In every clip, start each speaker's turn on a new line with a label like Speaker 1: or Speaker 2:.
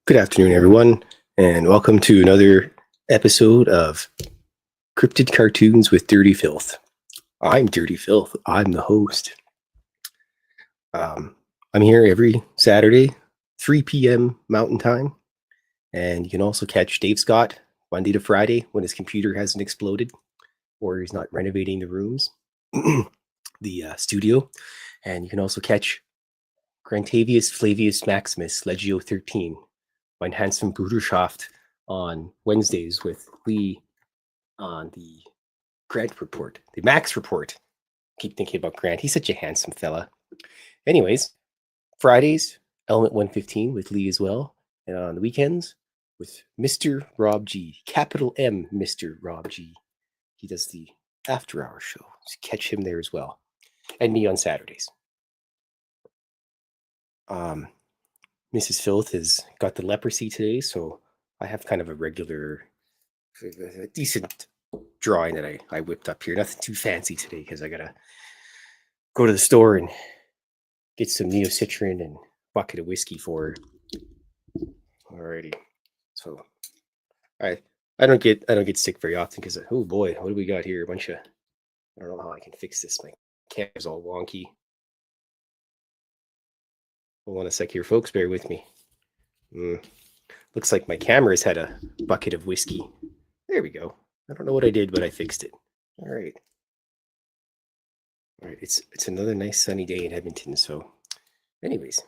Speaker 1: Good afternoon, everyone, and welcome to another episode of Cryptid Cartoons with Dirty Fylth. I'm Dirty Fylth. I'm the host. I'm here every Saturday, 3 p.m. Mountain Time, and you can also catch Dave Scott Monday to Friday when his computer hasn't exploded or he's not renovating the rooms, the studio. And you can also catch Grantavius Flavius Maximus Legio 13, mein handsome Bruderschaft, on Wednesdays with Lee on the Grant Report, the Max Report. Keep thinking about Grant. He's such a handsome fella. Anyways, Fridays, Element 115 with Lee as well. And on the weekends with Mr. Rob G. Capital M, Mr. Rob G. He does the After Hour show. So catch him there as well. And me on Saturdays. Mrs. Fylth has got the leprosy today, so I have kind of a decent drawing that I whipped up here. Nothing too fancy today because I gotta go to the store and get some neocitrin and a bucket of whiskey for her. Alrighty, so I don't get sick very often because oh boy, what do we got here? A bunch of I don't know how I can fix this. My camera's all wonky. Hold on a sec here, folks. Bear with me. Looks like my camera's had a bucket of whiskey. There we go. I don't know what I did, but I fixed it. All right. It's another nice sunny day in Edmonton. So, anyways,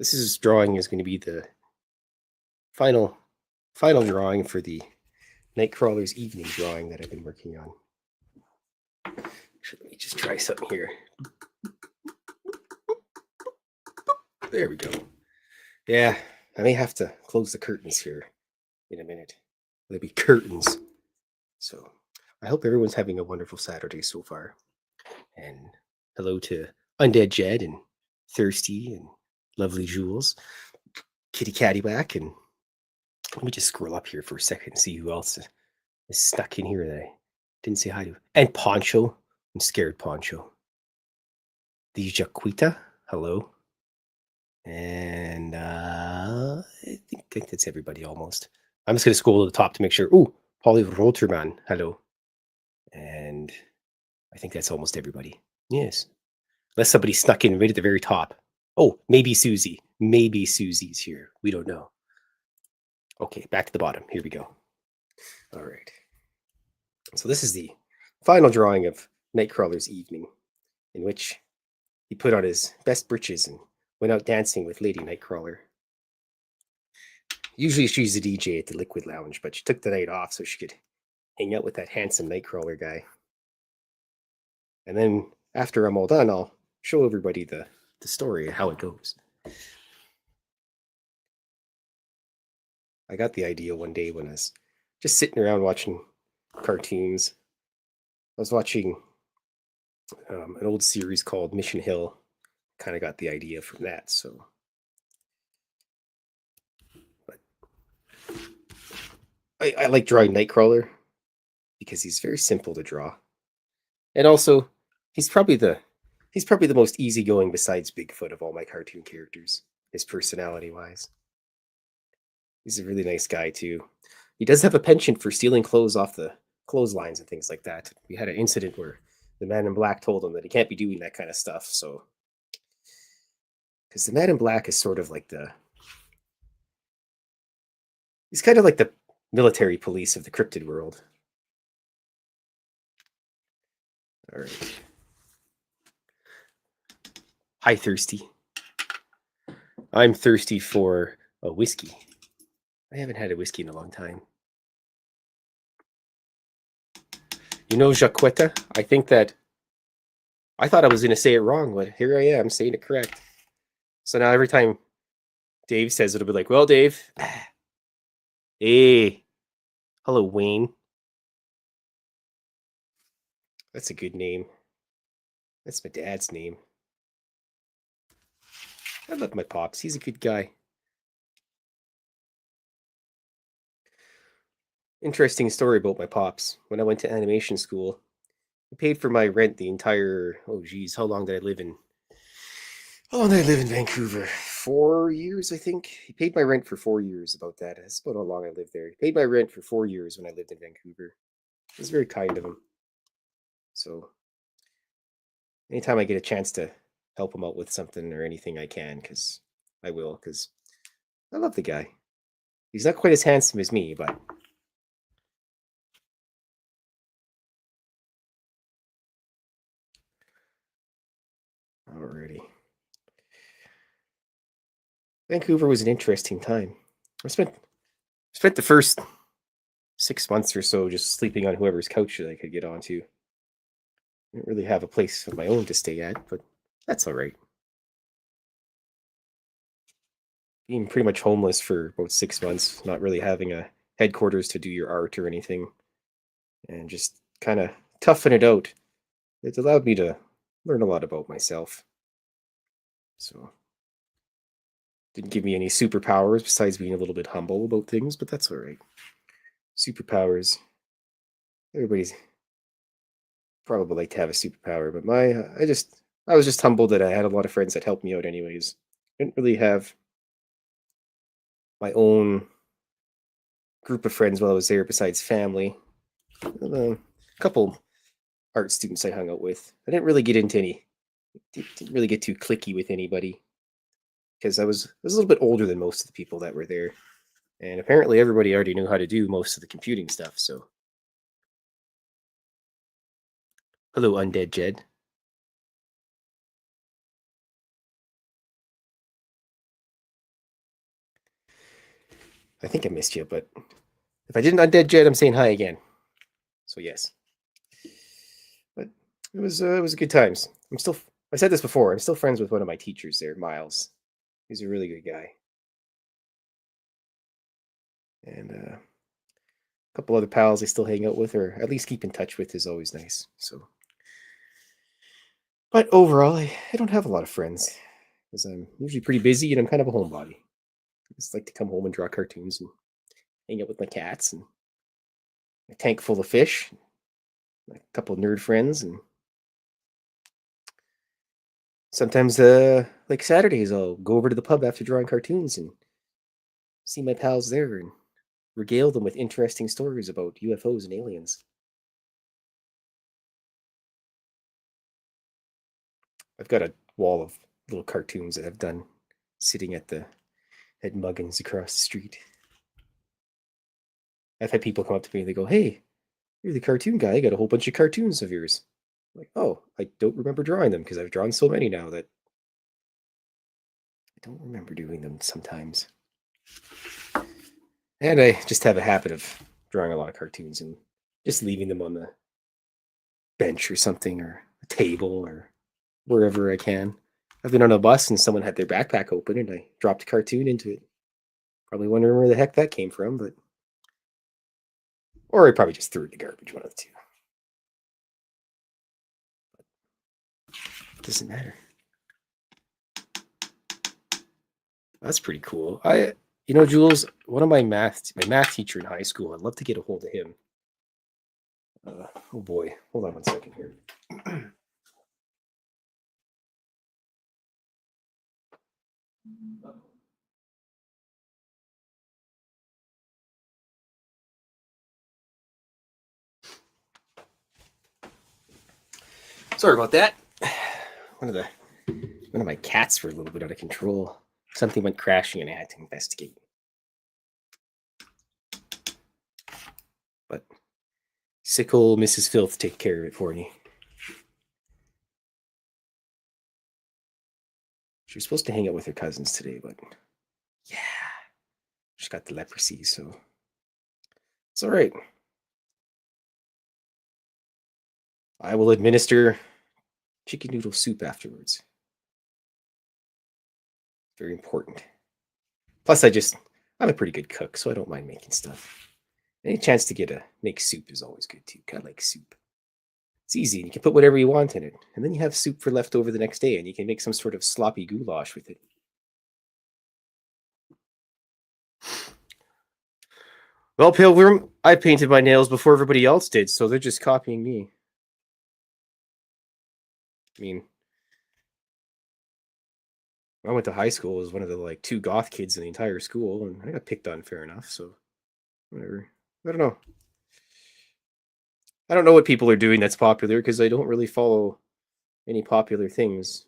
Speaker 1: this drawing is going to be the final drawing for the Nightcrawler's evening drawing that I've been working on. Let me just try something here. There we go. Yeah, I may have to close the curtains here in a minute. There'll be curtains. So I hope everyone's having a wonderful Saturday so far. And hello to Undead Jed and Thirsty and Lovely Jules, Kitty Cattyback, and let me just scroll up here for a second and see who else is stuck in here that I didn't say hi to. And Poncho. I'm scared, Poncho. The Jaquita. Hello. And I think that's everybody almost. I'm just going to scroll to the top to make sure. Oh, Polly Roterman. Hello. And I think that's almost everybody. Yes. Unless somebody snuck in right at the very top. Oh, maybe Susie. Maybe Susie's here. We don't know. Okay, back to the bottom. Here we go. All right. So this is the final drawing of Nightcrawler's evening, in which he put on his best breeches and went out dancing with Lady Nightcrawler. Usually she's a DJ at the Liquid Lounge, but she took the night off so she could hang out with that handsome Nightcrawler guy. And then after I'm all done, I'll show everybody the story of how it goes. I got the idea one day when I was just sitting around watching cartoons. I was watching an old series called Mission Hill. Kind of got the idea from that. So, but I like drawing Nightcrawler because he's very simple to draw, and also he's probably the most easygoing besides Bigfoot of all my cartoon characters. His personality wise, he's a really nice guy too. He does have a penchant for stealing clothes off the clotheslines and things like that. We had an incident where the Man in Black told him that he can't be doing that kind of stuff. So. Because the Man in Black is sort of like he's kind of like the military police of the cryptid world. All right. Hi, Thirsty. I'm thirsty for a whiskey. I haven't had a whiskey in a long time. You know, Jaqueta, I thought I was going to say it wrong, but here I am saying it correct. So now every time Dave says it, it'll be like, well, Dave. Hey. Hello, Wayne. That's a good name. That's my dad's name. I love my pops. He's a good guy. Interesting story about my pops. When I went to animation school, I paid for my rent the entire, how long did I live in Vancouver? 4 years, I think. He paid my rent for 4 years. About that. That's about how long I lived there. He paid my rent for 4 years when I lived in Vancouver. It was very kind of him. So anytime I get a chance to help him out with something or anything I can, because I will, because I love the guy. He's not quite as handsome as me, but alrighty. Vancouver was an interesting time. I spent the first 6 months or so just sleeping on whoever's couch that I could get onto. I didn't really have a place of my own to stay at, but that's all right. Being pretty much homeless for about 6 months, not really having a headquarters to do your art or anything, and just kind of toughing it out. It's allowed me to learn a lot about myself. So, didn't give me any superpowers besides being a little bit humble about things, but that's all right. Superpowers. Everybody's probably like to have a superpower, but I was just humbled that I had a lot of friends that helped me out anyways. Didn't really have my own group of friends while I was there besides family. A couple art students I hung out with. I didn't really get into any. Didn't really get too clicky with anybody because I was a little bit older than most of the people that were there, and apparently everybody already knew how to do most of the computing stuff. So, hello, Undead Jed. I think I missed you, but if I didn't Undead Jed, I'm saying hi again. So yes, but it was good times. I said this before. I'm still friends with one of my teachers there, Miles. He's a really good guy, and a couple other pals I still hang out with, or at least keep in touch with, is always nice. So, but overall, I don't have a lot of friends because I'm usually pretty busy and I'm kind of a homebody. I just like to come home and draw cartoons and hang out with my cats and a tank full of fish, a couple of nerd friends, and sometimes, like Saturdays, I'll go over to the pub after drawing cartoons and see my pals there and regale them with interesting stories about UFOs and aliens. I've got a wall of little cartoons that I've done sitting at Muggins across the street. I've had people come up to me and they go, "Hey, you're the cartoon guy. I got a whole bunch of cartoons of yours." I'm like, oh, I don't remember drawing them because I've drawn so many now that I don't remember doing them sometimes. And I just have a habit of drawing a lot of cartoons and just leaving them on the bench or something or a table or wherever I can. I've been on a bus and someone had their backpack open and I dropped a cartoon into it. Probably wondering where the heck that came from, but or I probably just threw it in the garbage, one of the two. Doesn't matter. That's pretty cool. Jules, one of my math teacher in high school. I'd love to get a hold of him. Oh boy, hold on one second here. Sorry about that. One of my cats were a little bit out of control. Something went crashing and I had to investigate. But sick old Mrs. Fylth take care of it for me. She was supposed to hang out with her cousins today, but yeah, she's got the leprosy, so it's all right. I will administer chicken noodle soup afterwards. Very important. Plus, I'm a pretty good cook, so I don't mind making stuff. Any chance to make soup is always good too. Kind of like soup. It's easy, and you can put whatever you want in it, and then you have soup for leftover the next day, and you can make some sort of sloppy goulash with it. Well, Pilgrim, I painted my nails before everybody else did, so they're just copying me. I mean, I went to high school as one of the like two goth kids in the entire school, and I got picked on fair enough. So whatever. I don't know. I don't know what people are doing that's popular because I don't really follow any popular things,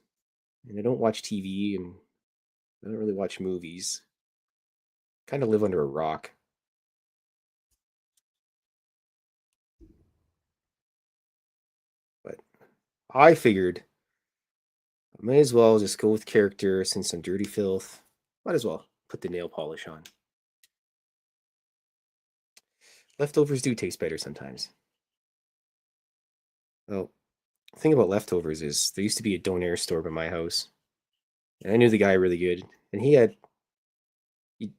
Speaker 1: and I don't watch TV, and I don't really watch movies. Kind of live under a rock. But I figured I may as well just go with character since I'm dirty filth. Might as well put the nail polish on. Leftovers do taste better sometimes. Well, the thing about leftovers is there used to be a donair store by my house, and I knew the guy really good. And he had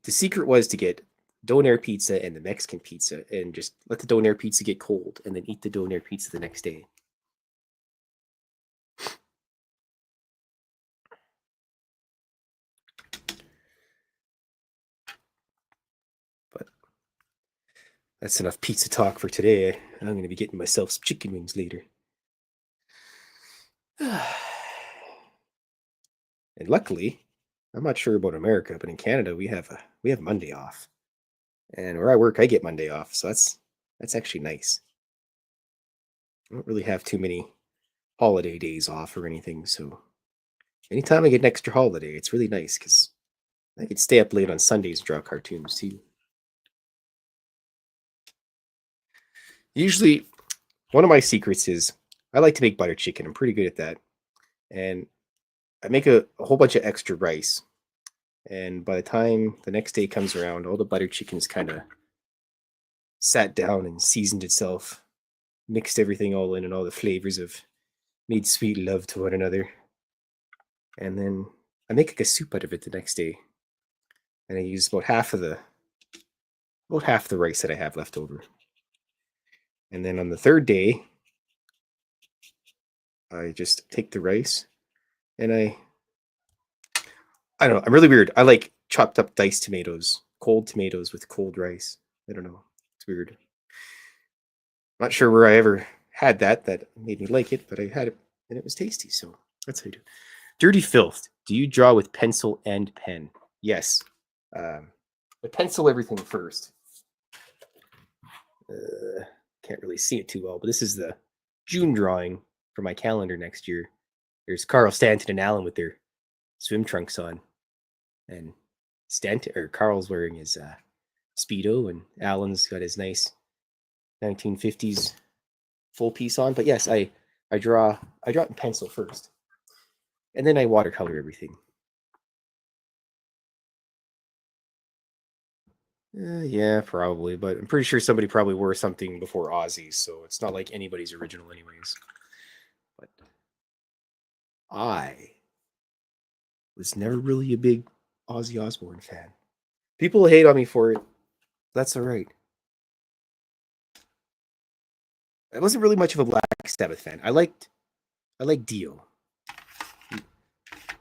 Speaker 1: the secret was to get donair pizza and the Mexican pizza, and just let the donair pizza get cold, and then eat the donair pizza the next day. But that's enough pizza talk for today. I'm going to be getting myself some chicken wings later. And luckily, I'm not sure about America, but in Canada we have Monday off, and where I work, I get Monday off, so that's actually nice. I don't really have too many holiday days off or anything, so anytime I get an extra holiday, it's really nice because I could stay up late on Sundays and draw cartoons too. Usually, one of my secrets is I like to make butter chicken. I'm pretty good at that, and I make a whole bunch of extra rice. And by the time the next day comes around, all the butter chicken's kind of sat down and seasoned itself, mixed everything all in, and all the flavors of made sweet love to one another. And then I make like a soup out of it the next day, and I use about half the rice that I have left over. And then on the third day, I just take the rice and I don't know. I'm really weird. I like chopped up diced tomatoes, cold tomatoes with cold rice. I don't know. It's weird. Not sure where I ever had that made me like it, but I had it and it was tasty. So that's how you do. Dirty filth. Do you draw with pencil and pen? Yes. I pencil everything first. Uh, can't really see it too well, but this is the June drawing for my calendar next year. There's Carl Stanton and Alan with their swim trunks on, and Stanton or Carl's wearing his speedo, and Alan's got his nice 1950s full piece on. But yes, I draw it in pencil first, and then I watercolor everything. Yeah, probably, but I'm pretty sure somebody probably wore something before Ozzy's, so it's not like anybody's original, anyways. But I was never really a big Ozzy Osbourne fan. People hate on me for it. That's all right. I wasn't really much of a Black Sabbath fan. I liked Dio.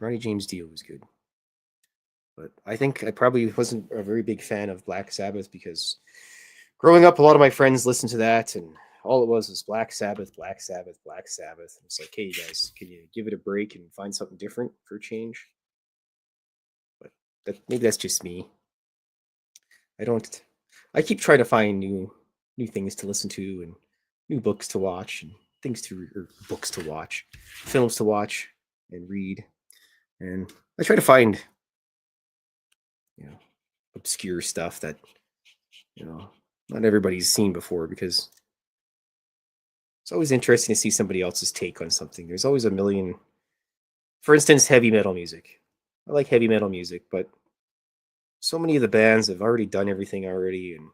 Speaker 1: Ronnie James Dio was good. But I think I probably wasn't a very big fan of Black Sabbath because growing up, a lot of my friends listened to that, and all it was Black Sabbath, Black Sabbath, Black Sabbath. And it's like, hey, guys, can you give it a break and find something different for a change? But maybe that's just me. I don't. I keep trying to find new things to listen to and new books to watch and things to or books to watch, films to watch and read. And I try to find you know obscure stuff that you know not everybody's seen before because it's always interesting to see somebody else's take on something. There's always a million. For instance, heavy metal music. I like heavy metal music, but so many of the bands have already done everything already, and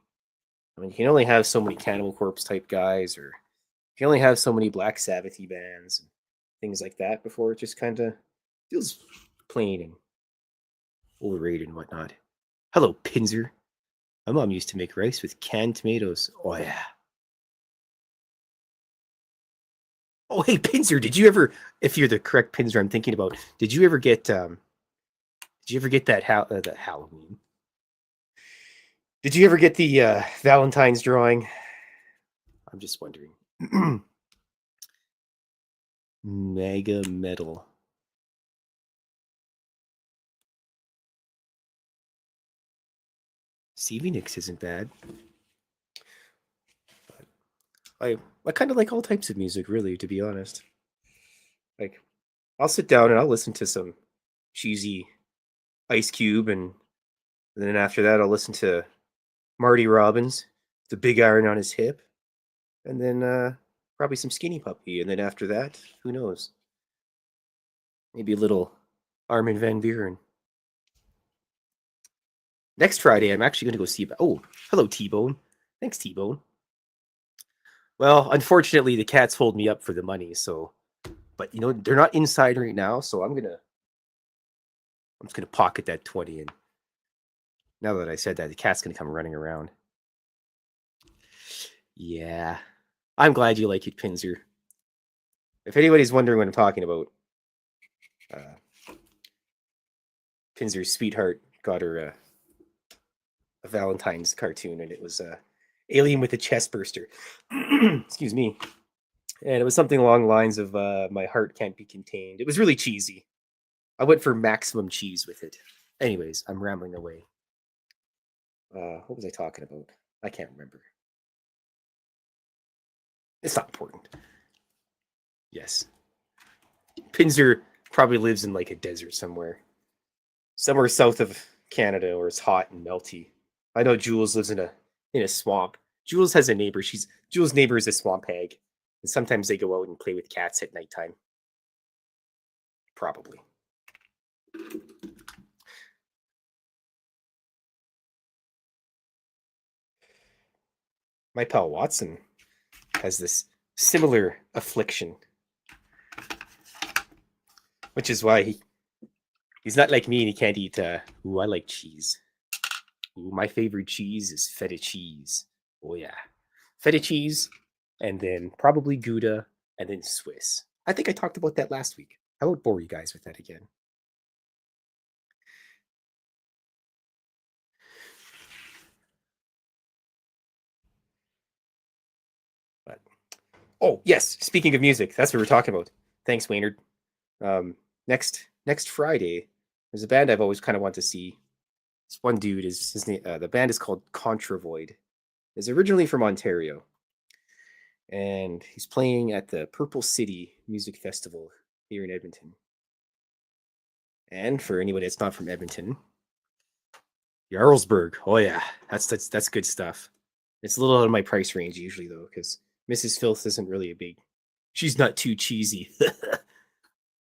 Speaker 1: I mean, you can only have so many Cannibal Corpse type guys, or you can only have so many Black Sabbathy bands and things like that before it just kind of feels plain and overrated and whatnot. Hello, Pinzer. My mom used to make rice with canned tomatoes. Oh yeah. Oh hey, Pinzer, did you ever? If you're the correct Pinzer, I'm thinking about. Did you ever get? Did you ever get that Halloween? Did you ever get the Valentine's drawing? I'm just wondering. Mega Metal. Stevie Nicks isn't bad. I kind of like all types of music, really, to be honest. Like, I'll sit down and I'll listen to some cheesy Ice Cube, and then after that, I'll listen to Marty Robbins, The Big Iron on His Hip, and then probably some Skinny Puppy, and then after that, who knows? Maybe a little Armin van Buuren. Next Friday, I'm actually going to go see. Oh, hello, T-Bone. Thanks, T-Bone. Well, unfortunately, the cats hold me up for the money, so. But you know they're not inside right now, so I'm just gonna pocket that 20. And now that I said that, the cat's gonna come running around. Yeah, I'm glad you like it, Pinzer. If anybody's wondering what I'm talking about, Pinzer's sweetheart got her a Valentine's cartoon, and it was Alien with a chest burster. Excuse me. And it was something along the lines of "My heart can't be contained." It was really cheesy. I went for maximum cheese with it. Anyways, I'm rambling away. What was I talking about? I can't remember. It's not important. Yes. Pinzer probably lives in like a desert somewhere. Somewhere south of Canada where it's hot and melty. I know Jules lives in a swamp. Jules has a neighbor. Jules' neighbor is a swamp hag. And sometimes they go out and play with cats at nighttime. Probably. My pal Watson has this similar affliction, which is why he's not like me and he can't eat. Ooh, I like cheese. Ooh, my favorite cheese is feta cheese. Oh yeah, feta cheese, and then probably Gouda, and then Swiss. I think I talked about that last week. I won't bore you guys with that again. But oh yes, speaking of music, that's what we're talking about. Thanks, Waynard. Next Friday, there's a band I've always kind of wanted to see. This one dude is his name. The band is called Contravoid. Is originally from Ontario, and he's playing at the Purple City Music Festival here in Edmonton. And for anyone that's not from Edmonton, Jarlsberg. Oh yeah, that's good stuff. It's a little out of my price range usually though, because Mrs. Fylth isn't really a big. She's not too cheesy,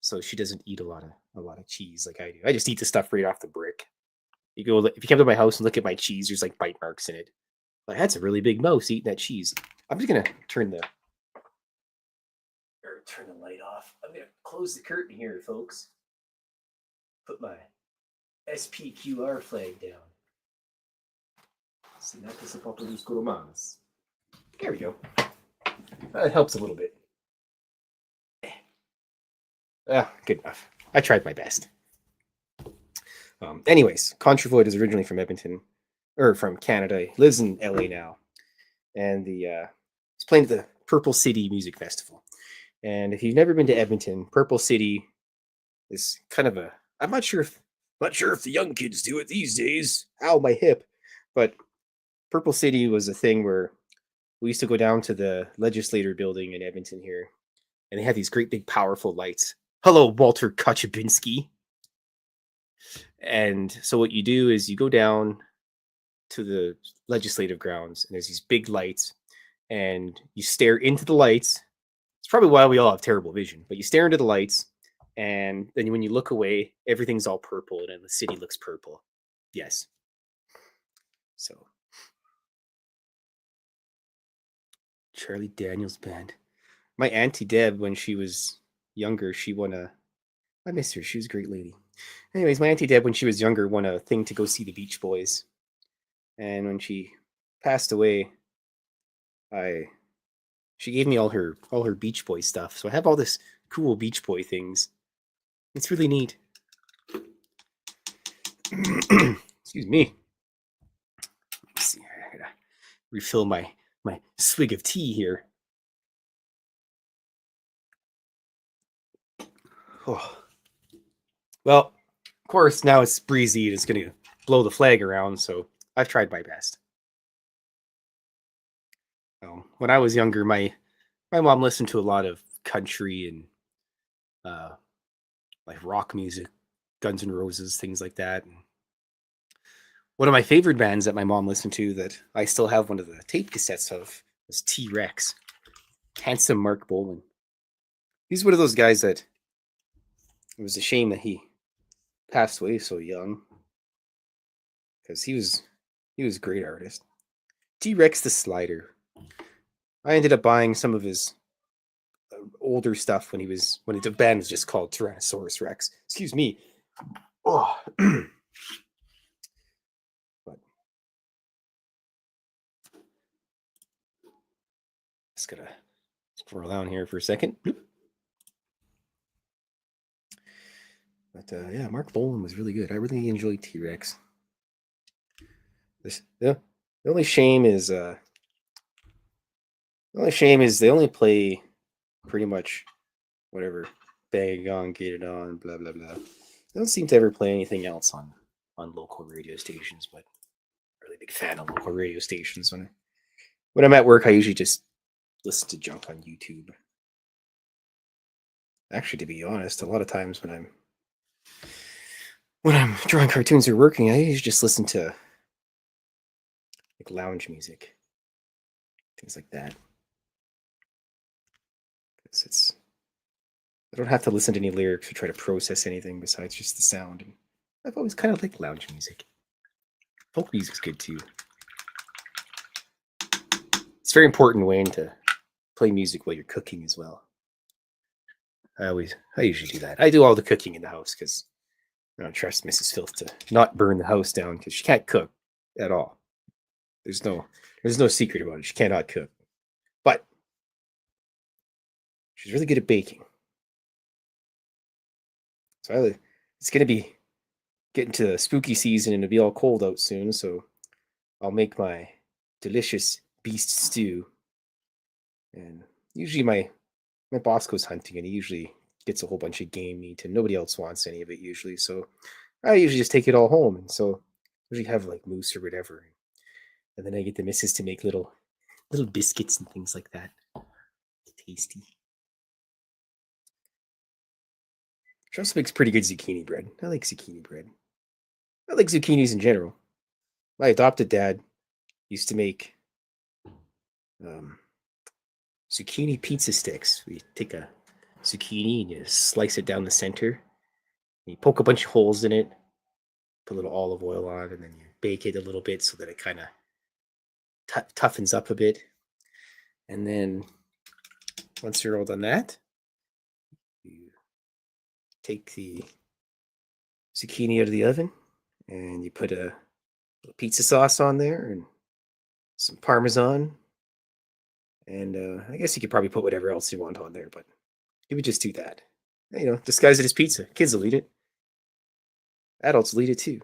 Speaker 1: so she doesn't eat a lot of cheese like I do. I just eat the stuff right off the brick. You go if you come to my house and look at my cheese, there's like bite marks in it. Like that's a really big mouse eating that cheese. I'm just gonna turn the light off. I'm gonna close the curtain here, folks. Put my SPQR flag down. Si no se produzco más. There we go. That helps a little bit. Good enough. I tried my best. Anyways, Contravoid is originally from Edmonton, or from Canada. He lives in LA now, and he's playing at the Purple City Music Festival. And if you've never been to Edmonton, Purple City is kind of a. I'm not sure if the young kids do it these days. Ow, my hip. But Purple City was a thing where we used to go down to the legislator building in Edmonton here, and they had these great big powerful lights. Hello, Walter Kochabinski. And so what you do is you go down to the legislative grounds, and there's these big lights, and you stare into the lights. It's probably why we all have terrible vision, but you stare into the lights, and then when you look away, everything's all purple, and the city looks purple. Yes. So, Charlie Daniels Band. My auntie Deb, when she was younger, she won a. I miss her. She was a great lady. Anyways, my auntie Deb, when she was younger, won a thing to go see the Beach Boys, and when she passed away, she gave me all her Beach Boy stuff. So I have all this cool Beach Boy things. It's really neat. Excuse me. Let's see. I gotta refill my swig of tea here. Oh. Well, of course, now it's breezy and it's going to blow the flag around. So I've tried my best. When I was younger, my mom listened to a lot of country and uh, like rock music, Guns N' Roses, things like that. And one of my favorite bands that my mom listened to that I still have one of the tape cassettes of was T Rex, handsome Mark Bolan. He's one of those guys that it was a shame that he passed away so young because he was a great artist. T Rex the Slider. I ended up buying some of his older stuff when the band was just called Tyrannosaurus Rex. Excuse me. Oh, but just gonna scroll down here for a second. But yeah, Mark Bolan was really good. I really enjoyed T Rex. The only shame is they only play pretty much whatever, bang it on, get it on, blah blah blah. They don't seem to ever play anything else on local radio stations. But I'm a really big fan of local radio stations. When I'm at work, I usually just listen to junk on YouTube. Actually, to be honest, a lot of times when I'm drawing cartoons or working, I usually just listen to like lounge music, things like that. It's I don't have to listen to any lyrics or try to process anything besides just the sound. And I've always kind of liked lounge music. Folk music's good too. It's very important, Wayne, to play music while you're cooking as well. I usually do that. I do all the cooking in the house because I don't trust Mrs. Fylth to not burn the house down because she can't cook at all. There's no secret about it. She cannot cook, but she's really good at baking. So it's gonna be getting to the spooky season and it'll be all cold out soon. So I'll make my delicious beast stew. And usually my boss goes hunting and he usually gets a whole bunch of game meat and nobody else wants any of it usually. So I usually just take it all home. And so I usually have like moose or whatever. And then I get the missus to make little biscuits and things like that. Tasty. She also makes pretty good zucchini bread. I like zucchini bread. I like zucchinis in general. My adopted dad used to make zucchini pizza sticks. We take a zucchini and you slice it down the center. And you poke a bunch of holes in it, put a little olive oil on, and then you bake it a little bit so that it kind of toughens up a bit. And then once you're all done that, you take the zucchini out of the oven and you put a pizza sauce on there and some Parmesan. And I guess you could probably put whatever else you want on there, but you would just do that. Disguise it as pizza. Kids will eat it. Adults will eat it too.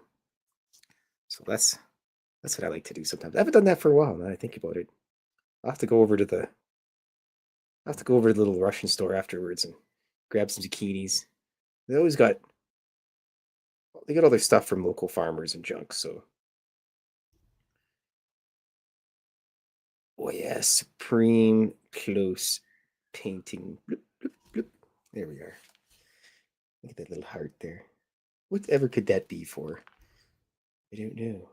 Speaker 1: So that's what I like to do sometimes. I haven't done that for a while now I think about it. I'll have to go over to the little Russian store afterwards and grab some zucchinis. They always got all their stuff from local farmers and junk, so oh yeah, supreme close painting. Bloop, bloop, bloop. There we are. Look at that little heart there. Whatever could that be for? I don't know.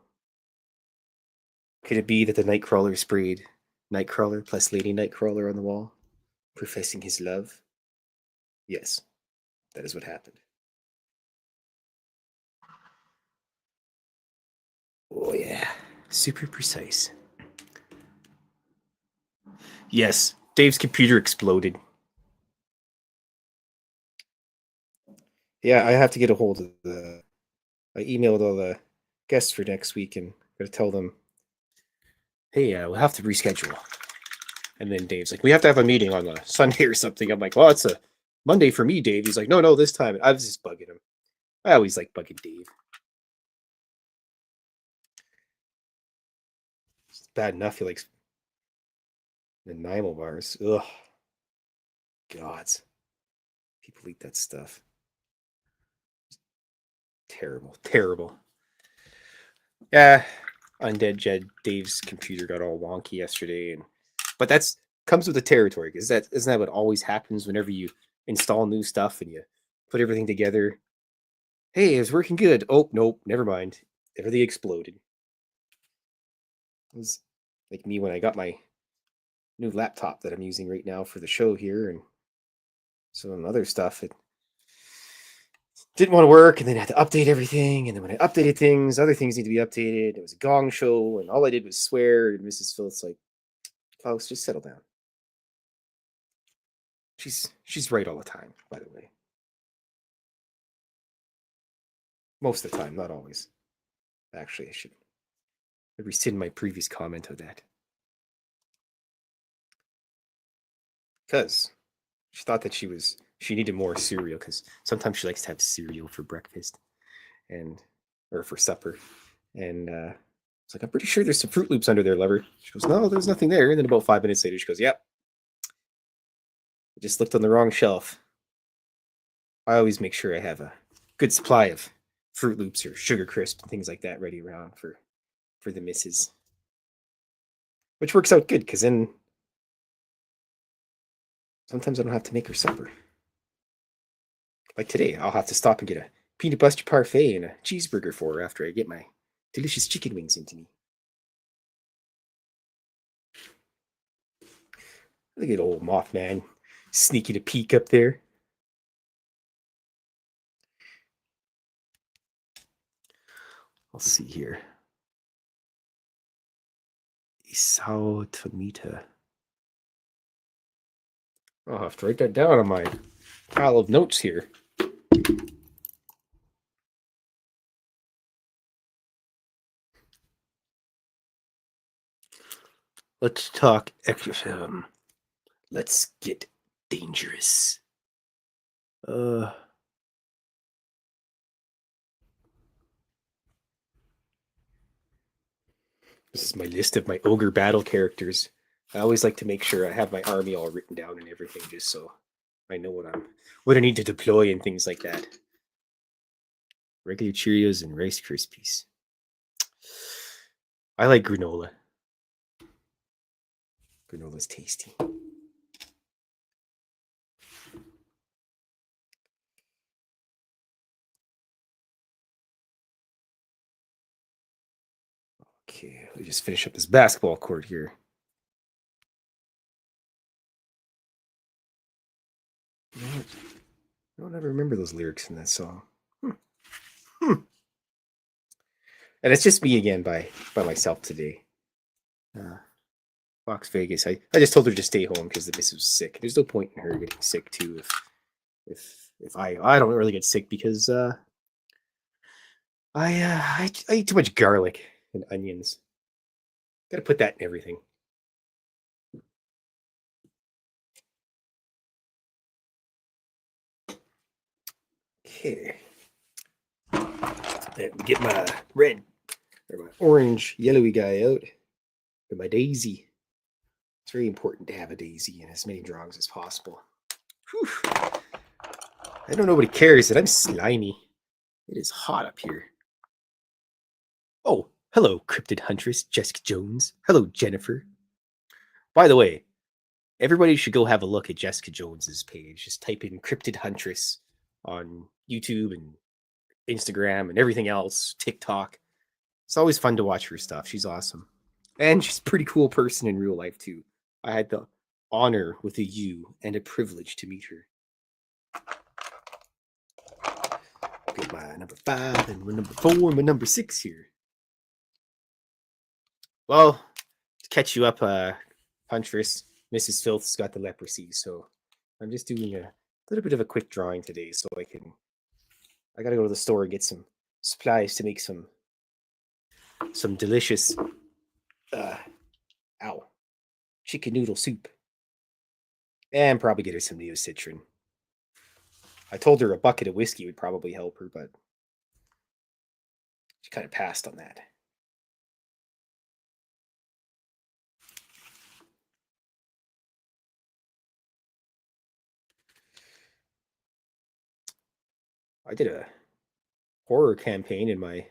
Speaker 1: Could it be that the Nightcrawler sprayed Nightcrawler plus Lady Nightcrawler on the wall, professing his love? Yes, that is what happened. Oh yeah, super precise. Yes, Dave's computer exploded. Yeah, I have to get a hold of I emailed all the guests for next week and gotta tell them, hey, we'll have to reschedule. And then Dave's like, we have to have a meeting on a Sunday or something. I'm like, well, it's a Monday for me, Dave. He's like, no, this time. I was just bugging him. I always like bugging Dave. It's bad enough he likes the Nanaimo bars. Ugh. Gods. People eat that stuff. Terrible. Terrible. Yeah. Undead Jed Dave's computer got all wonky yesterday, but that's comes with the territory because isn't that what always happens whenever you install new stuff and you put everything together? Hey, it's working good. Oh nope, never mind. Everything exploded. It was like me when I got my new laptop that I'm using right now for the show here and some other stuff. It didn't want to work, and then I had to update everything. And then when I updated things, other things need to be updated. It was a gong show, and all I did was swear. And Mrs. Fylth's like, "Klaus, just settle down." She's right all the time, by the way. Most of the time, not always. Actually, I should rescind my previous comment of that. Because she thought that she needed more cereal because sometimes she likes to have cereal for breakfast or for supper. And it's like, I'm pretty sure there's some Fruit Loops under there, lover. She goes, no, there's nothing there. And then about 5 minutes later, she goes, yep. I just looked on the wrong shelf. I always make sure I have a good supply of Fruit Loops or Sugar Crisp and things like that ready around for the missus. Which works out good because then sometimes I don't have to make her supper. Like today, I'll have to stop and get a peanut butter parfait and a cheeseburger for her after I get my delicious chicken wings into me. Look at old Mothman sneaking a peek up there. Let's see here. Isao Tomita. I'll have to write that down on my pile of notes here. Let's talk exorcism. Let's get dangerous. This is my list of my ogre battle characters. I always like to make sure I have my army all written down and everything, just so I know what I need to deploy and things like that. Regular Cheerios and Rice Krispies. I like granola. Granola's tasty. Okay, let me just finish up this basketball court here. I don't ever remember those lyrics in that song. And it's just me again by myself today. Fox Vegas. I just told her to stay home because the missus was sick. There's no point in her getting sick too if I don't really get sick because I eat too much garlic and onions. Gotta put that in everything. Okay. Let me get my red or my orange yellowy guy out. And my daisy. It's very important to have a daisy in as many drawings as possible. Whew. I know nobody cares that I'm slimy. It is hot up here. Oh, hello, Cryptid Huntress Jessica Jones. Hello, Jennifer. By the way, everybody should go have a look at Jessica Jones's page. Just type in Cryptid Huntress on YouTube and Instagram and everything else, TikTok. It's always fun to watch her stuff. She's awesome. And she's a pretty cool person in real life, too. I had the honor with a U and a privilege to meet her. Get my number 5 and my number 4 and my number 6 here. Well, to catch you up, Huntress, Mrs. Fylth's got the leprosy, so I'm just doing a little bit of a quick drawing today so I gotta go to the store and get some supplies to make some delicious chicken noodle soup. And probably get her some Neocitrin. I told her a bucket of whiskey would probably help her, but she kind of passed on that. I did a horror campaign in my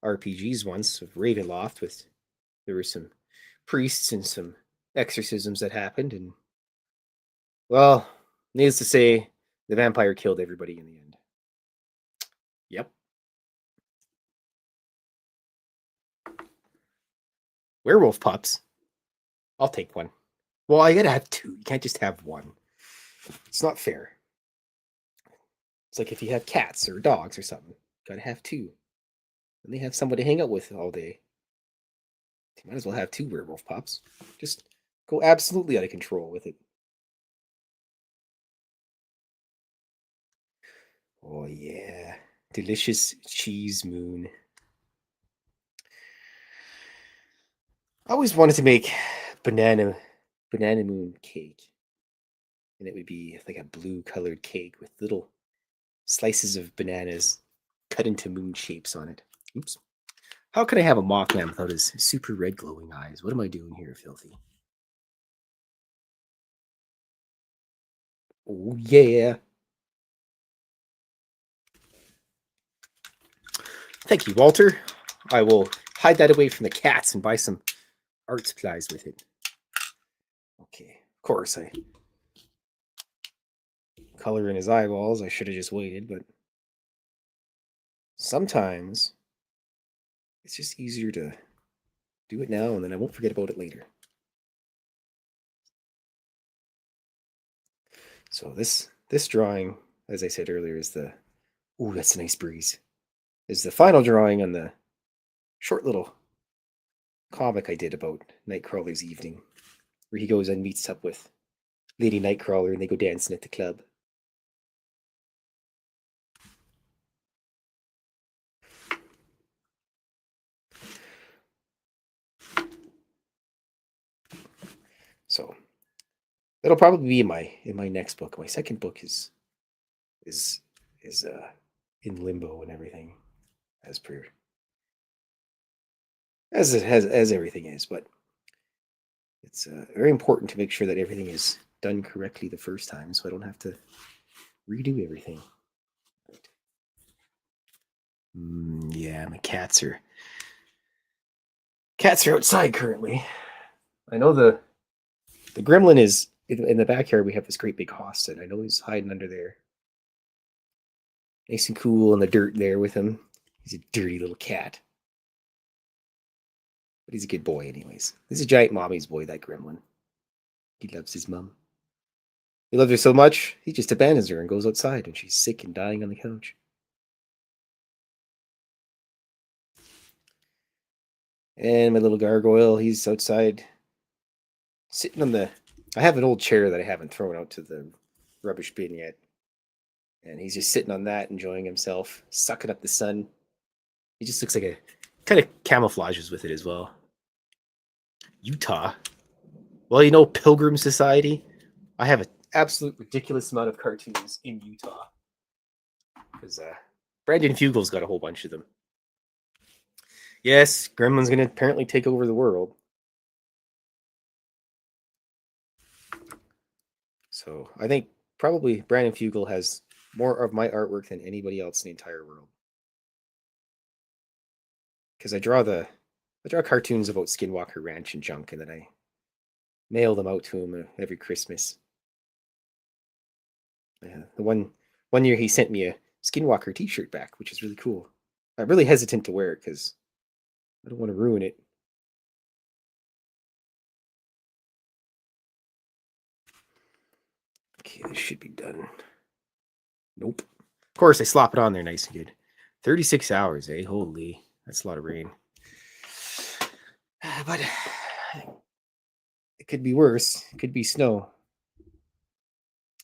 Speaker 1: RPGs once with Ravenloft with there were some priests and some exorcisms that happened, and well, needless to say, the vampire killed everybody in the end. Yep. Werewolf pups. I'll take one. Well, I gotta have two. You can't just have one. It's not fair. It's like if you have cats or dogs or something, gotta have two. And they have somebody to hang out with all day. You might as well have two werewolf pups. Just go absolutely out of control with it. Oh yeah, delicious cheese moon. I always wanted to make banana moon cake, and it would be like a blue colored cake with little slices of bananas cut into moon shapes on it. Oops. How can I have a Mothman without his super red glowing eyes? What am I doing here, Filthy? Oh yeah. Thank you, Walter. I will hide that away from the cats and buy some art supplies with it. Okay, of course, I color in his eyeballs. I should have just waited, but sometimes it's just easier to do it now and then I won't forget about it later. So this drawing, as I said earlier, is the ooh, that's a nice breeze. Is the final drawing on the short little comic I did about Nightcrawler's evening, where he goes and meets up with Lady Nightcrawler and they go dancing at the club. So that'll probably be in my next book. My second book is is in limbo and everything, as per as it has as everything is. But it's very important to make sure that everything is done correctly the first time, so I don't have to redo everything. Yeah, my cats are outside currently. I know the gremlin is in the backyard. We have this great big hoss, and I know he's hiding under there, nice and cool in the dirt there with him. He's a dirty little cat, but he's a good boy, anyways. He's a giant mommy's boy, that gremlin. He loves his mom. He loves her so much, he just abandons her and goes outside when she's sick and dying on the couch. And my little gargoyle, he's outside sitting on the. I have an old chair that I haven't thrown out to the rubbish bin yet. And he's just sitting on that, enjoying himself, sucking up the sun. He just looks like a kind of camouflages with it as well. Utah. Well, you know, Pilgrim Society. I have an absolute ridiculous amount of cartoons in Utah because Brandon Fugel's got a whole bunch of them. Yes, Gremlin's going to apparently take over the world. So I think probably Brandon Fugel has more of my artwork than anybody else in the entire world. Because I draw cartoons about Skinwalker Ranch and junk, and then I mail them out to him every Christmas. The one year he sent me a Skinwalker T-shirt back, which is really cool. I'm really hesitant to wear it because I don't want to ruin it. Okay, this should be done. Nope. Of course, I slop it on there nice and good. 36 hours, eh? Holy, that's a lot of rain. But it could be worse. It could be snow.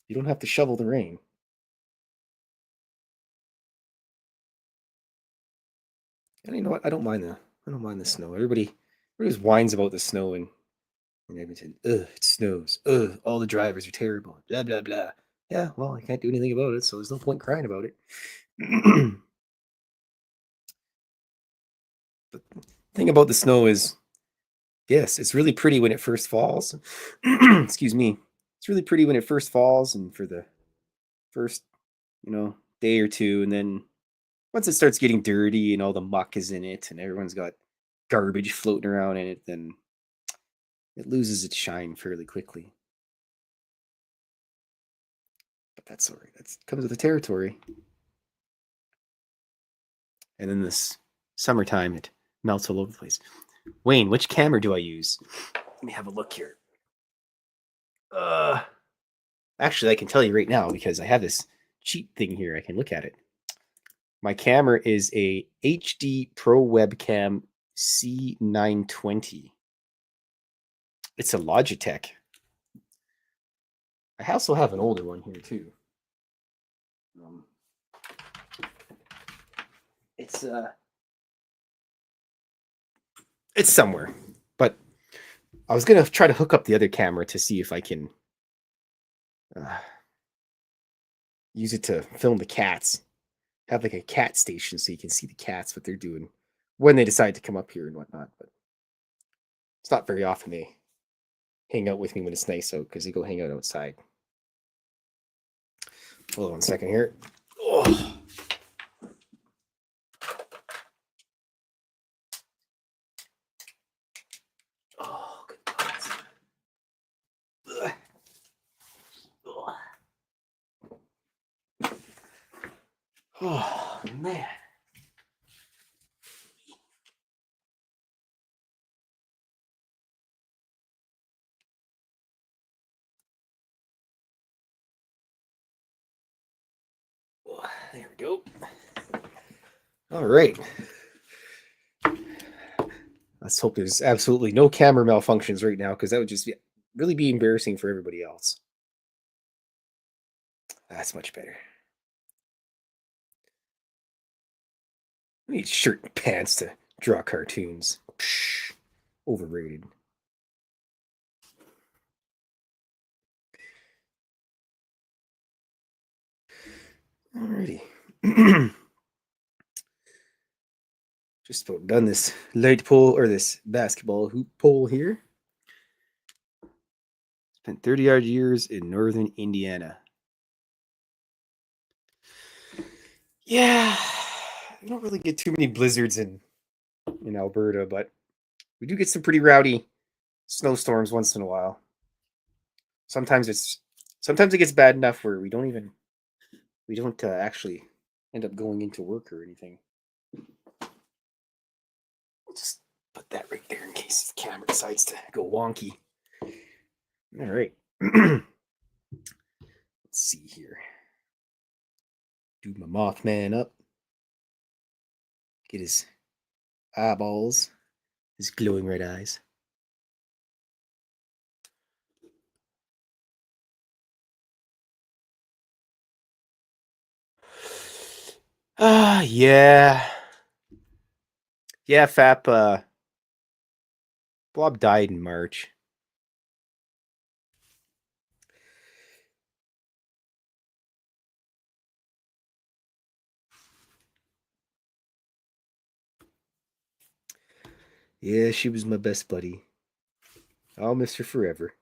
Speaker 1: You don't have to shovel the rain. And you know what? I don't mind the snow. Everybody just whines about the snow in Edmonton. Ugh, it snows. Ugh, all the drivers are terrible. Blah blah blah. Yeah, well, I can't do anything about it, so there's no point crying about it. The thing about the snow is, yes, it's really pretty when it first falls. Excuse me. It's really pretty when it first falls, and for the first, day or two, and then once it starts getting dirty and all the muck is in it, and everyone's got garbage floating around in it, then it loses its shine fairly quickly. But that's all right. That comes with the territory. And then this summertime, it melts all over the place. Wayne, which camera do I use? Let me have a look here. Actually, I can tell you right now because I have this cheat thing here. I can look at it. My camera is a HD Pro Webcam C920. It's a Logitech. I also have an older one here too. It's somewhere, but I was gonna try to hook up the other camera to see if I can use it to film the cats. Have like a cat station so you can see the cats what they're doing when they decide to come up here and whatnot. But it's not very often they hang out with me when it's nice out because they go hang out outside. Hold on a second here. Oh. Oh, good God. Oh, man. There we go. All right. Let's hope there's absolutely no camera malfunctions right now because that would just really be embarrassing for everybody else. That's much better. I need shirt and pants to draw cartoons. Psh, overrated. Alrighty. Just about done this light pole or this basketball hoop pole here. Spent 30-odd years in northern Indiana. Yeah, we don't really get too many blizzards in Alberta, but we do get some pretty rowdy snowstorms once in a while. Sometimes it gets bad enough where we don't actually end up going into work or anything. We'll just put that right there in case the camera decides to go wonky. All right. Let's see here. Do my Mothman up. Get his eyeballs, his glowing red eyes. Yeah. Yeah, Fap, Blob died in March. Yeah, she was my best buddy. I'll miss her forever.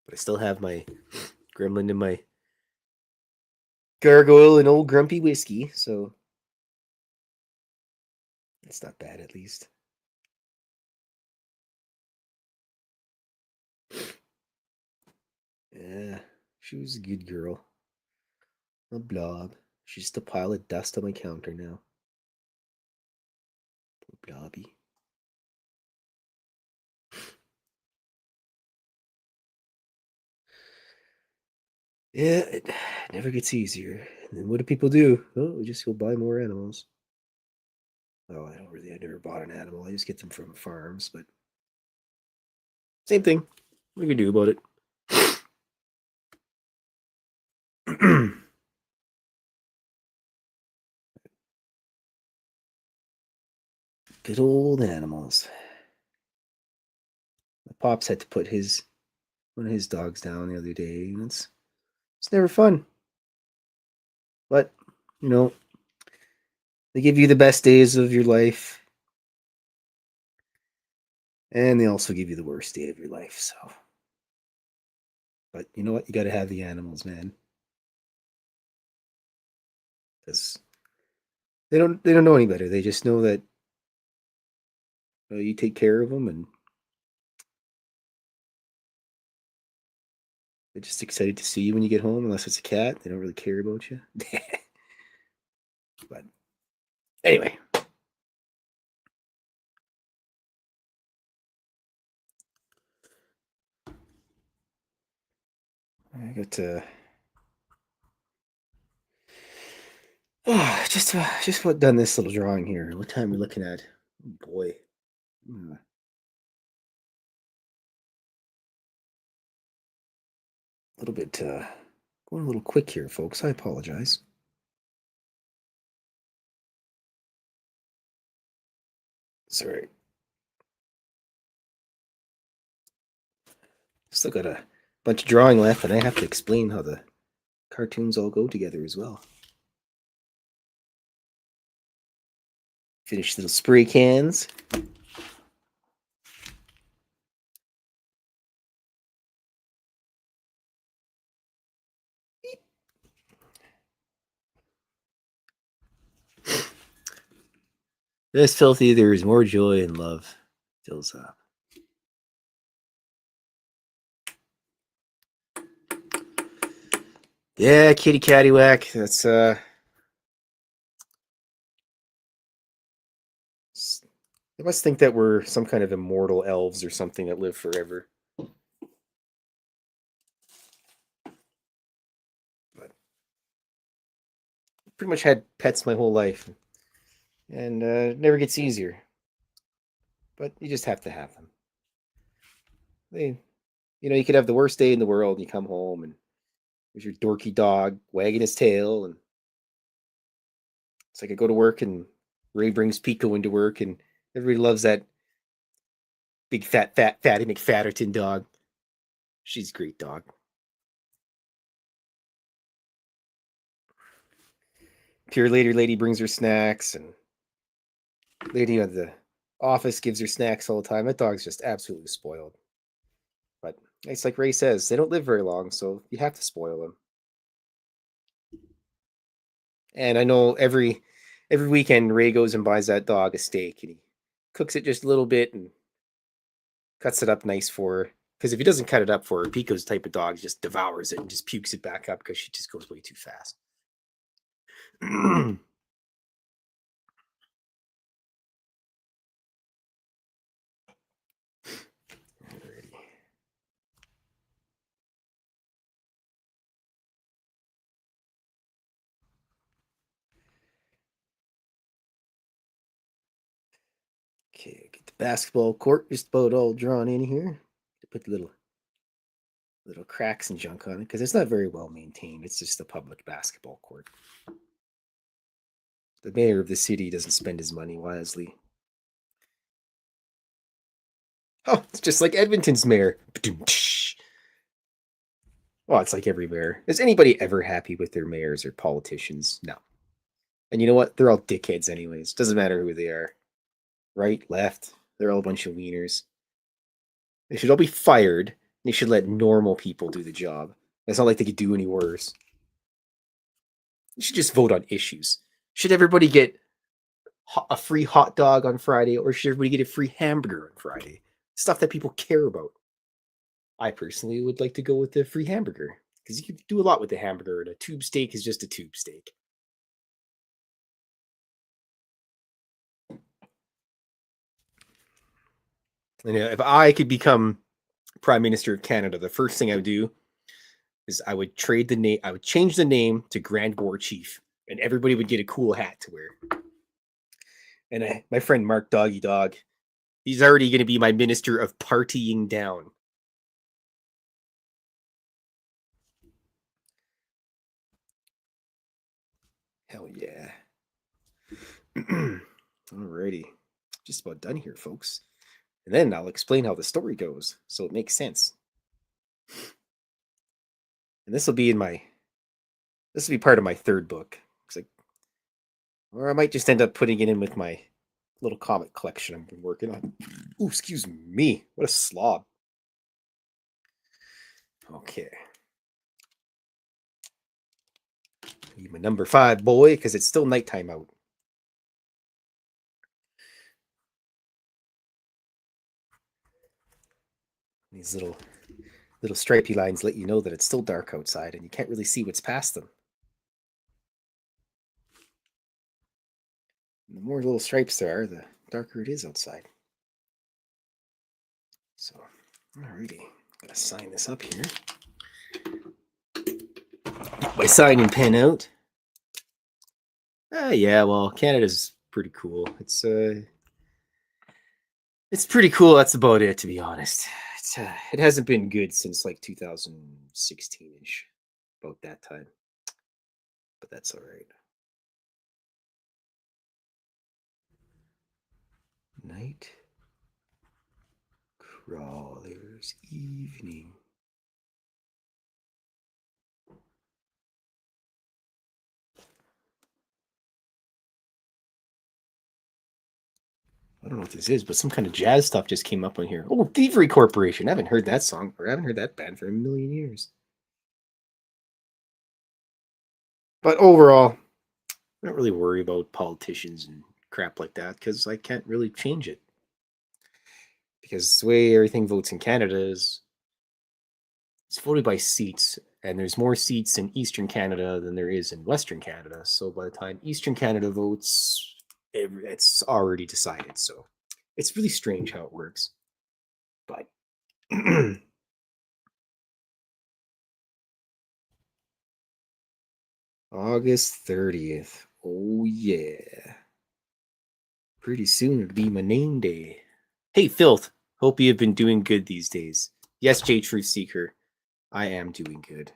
Speaker 1: But I still have my gremlin and my gargoyle and old grumpy whiskey, so it's not bad at least. Yeah, she was a good girl. A blob. She's just a pile of dust on my counter now. Poor blobby. Yeah, it never gets easier. And then what do people do? Oh, we just go buy more animals. Oh, I never bought an animal. I just get them from farms, but same thing. What can you do about it? Good old animals. My pops had to put one of his dogs down the other day, and it's never fun. But they give you the best days of your life, And they also give you the worst day of your life. So, but you know what? You got to have the animals, man, because they don't know any better. They just know that you take care of them, and they're just excited to see you when you get home. Unless it's a cat, they don't really care about you. But anyway, I got to just about done this little drawing here. What time are we looking at? Oh boy, a little bit going a little quick here, folks. I apologize. Sorry. Still got a bunch of drawing left, and I have to explain how the cartoons all go together as well. Finish little spray cans. This filthy, there is more joy and love. Fills up. Yeah, kitty cattywhack. That's they must think that we're some kind of immortal elves or something that live forever. But pretty much had pets my whole life, and it never gets easier. But you just have to have them. They, you could have the worst day in the world, and you come home, and there's your dorky dog wagging his tail, and it's like I go to work, and Ray brings Pico into work, and everybody loves that big fatty McFatterton dog. She's a great dog. Pure lady brings her snacks, and lady at the office gives her snacks all the time. That dog's just absolutely spoiled. But it's like Ray says, they don't live very long, so you have to spoil them. And I know every weekend Ray goes and buys that dog a steak, and he cooks it just a little bit and cuts it up nice for her. Because if he doesn't cut it up for her, Pico's type of dog just devours it and just pukes it back up because she just goes way too fast. Okay, get the basketball court just about all drawn in here. To put the little cracks and junk on it because it's not very well maintained. It's just a public basketball court. The mayor of the city doesn't spend his money wisely. Oh, it's just like Edmonton's mayor. Well, it's like every mayor. Is anybody ever happy with their mayors or politicians? No. And you know what? They're all dickheads, anyways. Doesn't matter who they are. Right, left. They're all a bunch of wieners. They should all be fired. They should let normal people do the job. It's not like they could do any worse. You should just vote on issues. Should everybody get a free hot dog on Friday, or should everybody get a free hamburger on Friday? Stuff that people care about. I personally would like to go with the free hamburger because you can do a lot with the hamburger, and a tube steak is just a tube steak. And if I could become Prime Minister of Canada, the first thing I would do is I would trade the name. I would change the name to Grand War Chief, and everybody would get a cool hat to wear. And my friend Mark Doggy Dog, he's already going to be my Minister of Partying Down. Hell yeah. Alrighty. Just about done here, folks. And then I'll explain how the story goes so it makes sense. And this will be part of my third book. Or I might just end up putting it in with my little comic collection I've been working on. Ooh, excuse me. What a slob. Okay. Need my number 5 boy because it's still nighttime out. These little stripy lines let you know that it's still dark outside and you can't really see what's past them. And the more little stripes there are, the darker it is outside. So, alrighty, gotta sign this up here. Get my signing pen out. Yeah, well, Canada's pretty cool. It's pretty cool. That's about it, to be honest. It hasn't been good since like 2016-ish, about that time. But that's all right. Night Crawler's Evening. I don't know what this is, but some kind of jazz stuff just came up on here. Oh, Thievery Corporation. I haven't heard that song, or I haven't heard that band for a million years. But overall, I don't really worry about politicians and crap like that because I can't really change it. Because the way everything votes in Canada is it's voted by seats, and there's more seats in Eastern Canada than there is in Western Canada. So by the time Eastern Canada votes, it's already decided. So it's really strange how it works. But August 30th. Oh, yeah. Pretty soon it'll be my name day. Hey, Fylth. Hope you have been doing good these days. Yes, J Truth Seeker. I am doing good.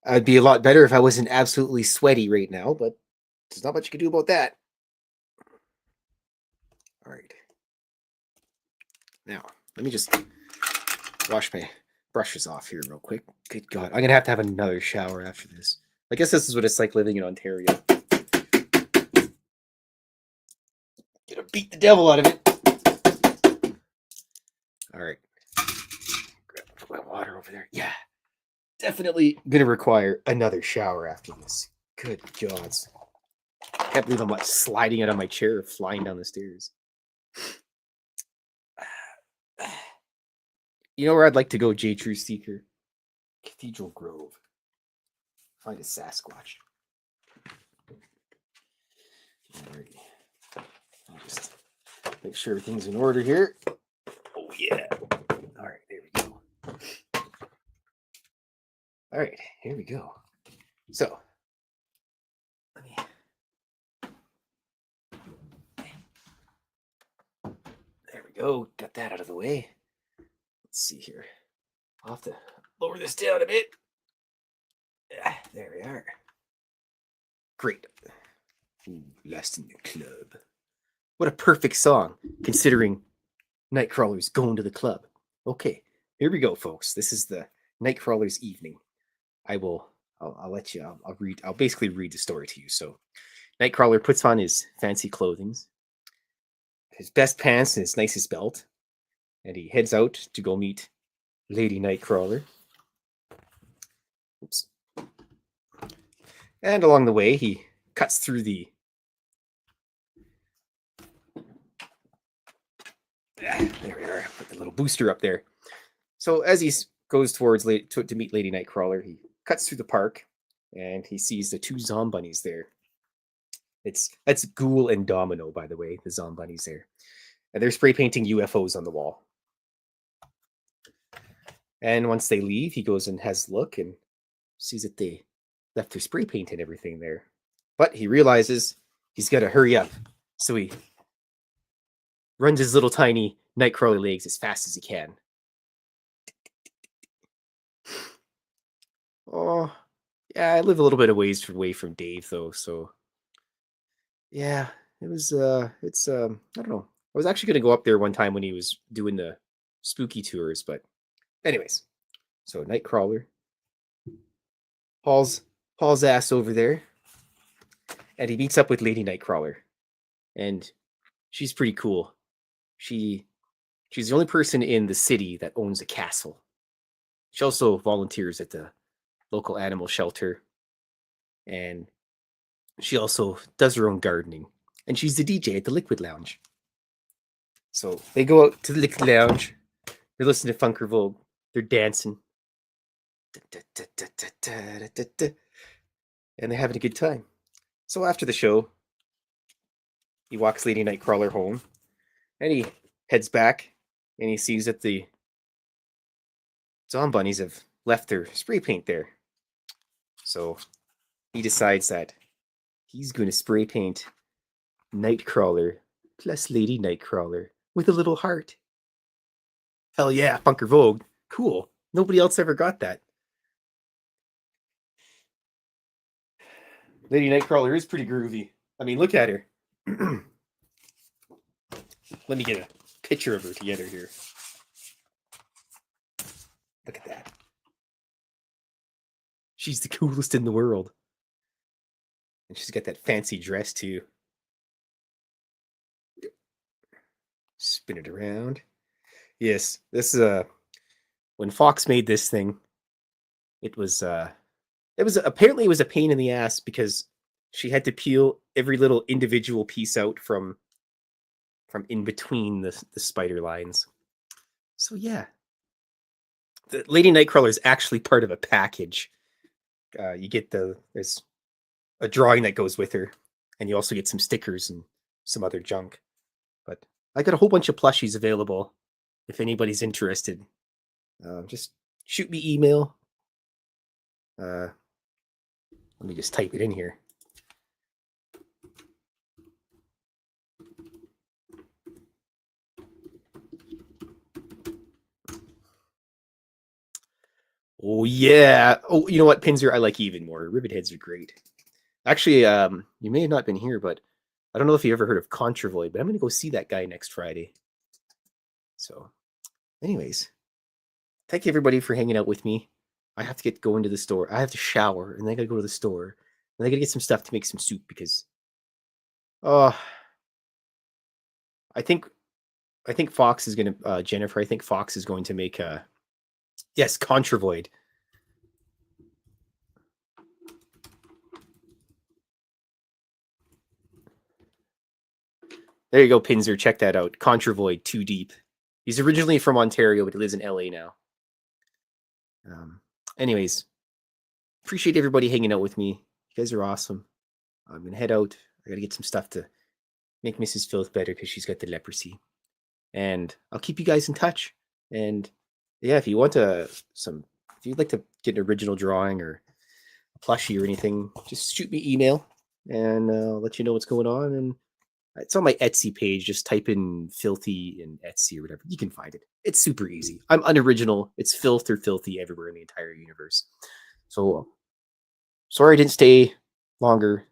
Speaker 1: I'd be a lot better if I wasn't absolutely sweaty right now, but there's not much you can do about that. All right. Now, let me just wash my brushes off here real quick. Good God. I'm going to have another shower after this. I guess this is what it's like living in Ontario. Gonna beat the devil out of it. All right. Put my water over there. Yeah. Definitely gonna require another shower after this. Good gods. I can't believe I'm like sliding out of my chair or flying down the stairs. You know where I'd like to go, J True Seeker? Cathedral Grove. Find a Sasquatch. Alrighty. I'll just make sure everything's in order here. Oh yeah. Alright, there we go. Alright, here we go. So let me there we go. Got that out of the way. Let's see here. I'll have to lower this down a bit. Yeah, there we are. Great. Ooh, Last in the Club. What a perfect song, considering Nightcrawler's going to the club. Okay, here we go, folks. This is the Nightcrawler's Evening. I'll let you. I'll read. I'll basically read the story to you. So, Nightcrawler puts on his fancy clothing, his best pants, and his nicest belt, and he heads out to go meet Lady Nightcrawler. Oops. And along the way, he cuts through the there we are. Put the little booster up there. So as he goes towards to meet Lady Nightcrawler, he cuts through the park and he sees the 2 Zombunnies there. That's Ghoul and Domino, by the way, the Zombunnies there. And they're spray painting UFOs on the wall. And once they leave, he goes and has a look and sees that they left their spray paint and everything there. But he realizes he's got to hurry up. So he runs his little tiny Nightcrawler legs as fast as he can. Oh, yeah, I live a little bit away from Dave, though, so yeah, it was, I don't know. I was actually going to go up there one time when he was doing the spooky tours, but anyways, so Nightcrawler hauls ass over there, and he meets up with Lady Nightcrawler, and she's pretty cool. She's the only person in the city that owns a castle. She also volunteers at the local animal shelter, and she also does her own gardening. And she's the DJ at the Liquid Lounge. So they go out to the Liquid Lounge. They're listening to Funker Vogue. They're dancing. And they're having a good time. So after the show, he walks Lady Nightcrawler home. And he heads back. And he sees that the Zombunnies have left their spray paint there. So he decides that he's going to spray paint Nightcrawler plus Lady Nightcrawler with a little heart. Hell yeah, Funker Vogue. Cool. Nobody else ever got that. Lady Nightcrawler is pretty groovy. I mean, look at her. Let me get a picture of her together here. Look at that. She's the coolest in the world. And she's got that fancy dress too. Spin it around. Yes, this is when Fox made this thing, it was apparently it was a pain in the ass because she had to peel every little individual piece out from in between the spider lines. So yeah. The Lady Nightcrawler is actually part of a package. You get there's a drawing that goes with her, and you also get some stickers and some other junk. But I got a whole bunch of plushies available if anybody's interested. Just shoot me email. Let me just type it in here. Oh yeah. Oh, you know what, Pinzer? I like even more. Rivet heads are great. Actually, you may have not been here, but I don't know if you ever heard of Contravoid, but I'm going to go see that guy next Friday. So, anyways, thank you everybody for hanging out with me. I have to get going to the store. I have to shower, and then I got to go to the store, and I got to get some stuff to make some soup because, I think Fox is going to Jennifer. I think Fox is going to make yes, Contravoid. There you go, Pinzer. Check that out. Contravoid, Too Deep. He's originally from Ontario, but he lives in LA now. Anyways, appreciate everybody hanging out with me. You guys are awesome. I'm going to head out. I got to get some stuff to make Mrs. Fylth better because she's got the leprosy. And I'll keep you guys in touch. And yeah, if you want if you'd like to get an original drawing or a plushie or anything, just shoot me email and I'll let you know what's going on. And it's on my Etsy page. Just type in Filthy in Etsy or whatever. You can find it. It's super easy. I'm unoriginal. It's Fylth or Filthy everywhere in the entire universe. So sorry I didn't stay longer.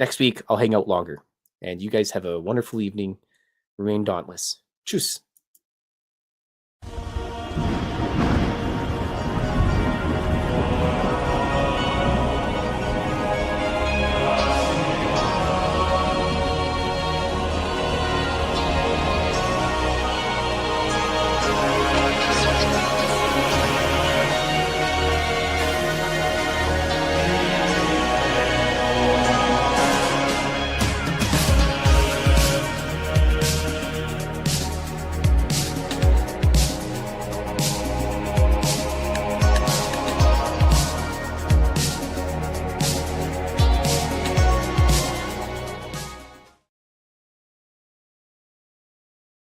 Speaker 1: Next week, I'll hang out longer. And you guys have a wonderful evening. Remain dauntless. Tschüss.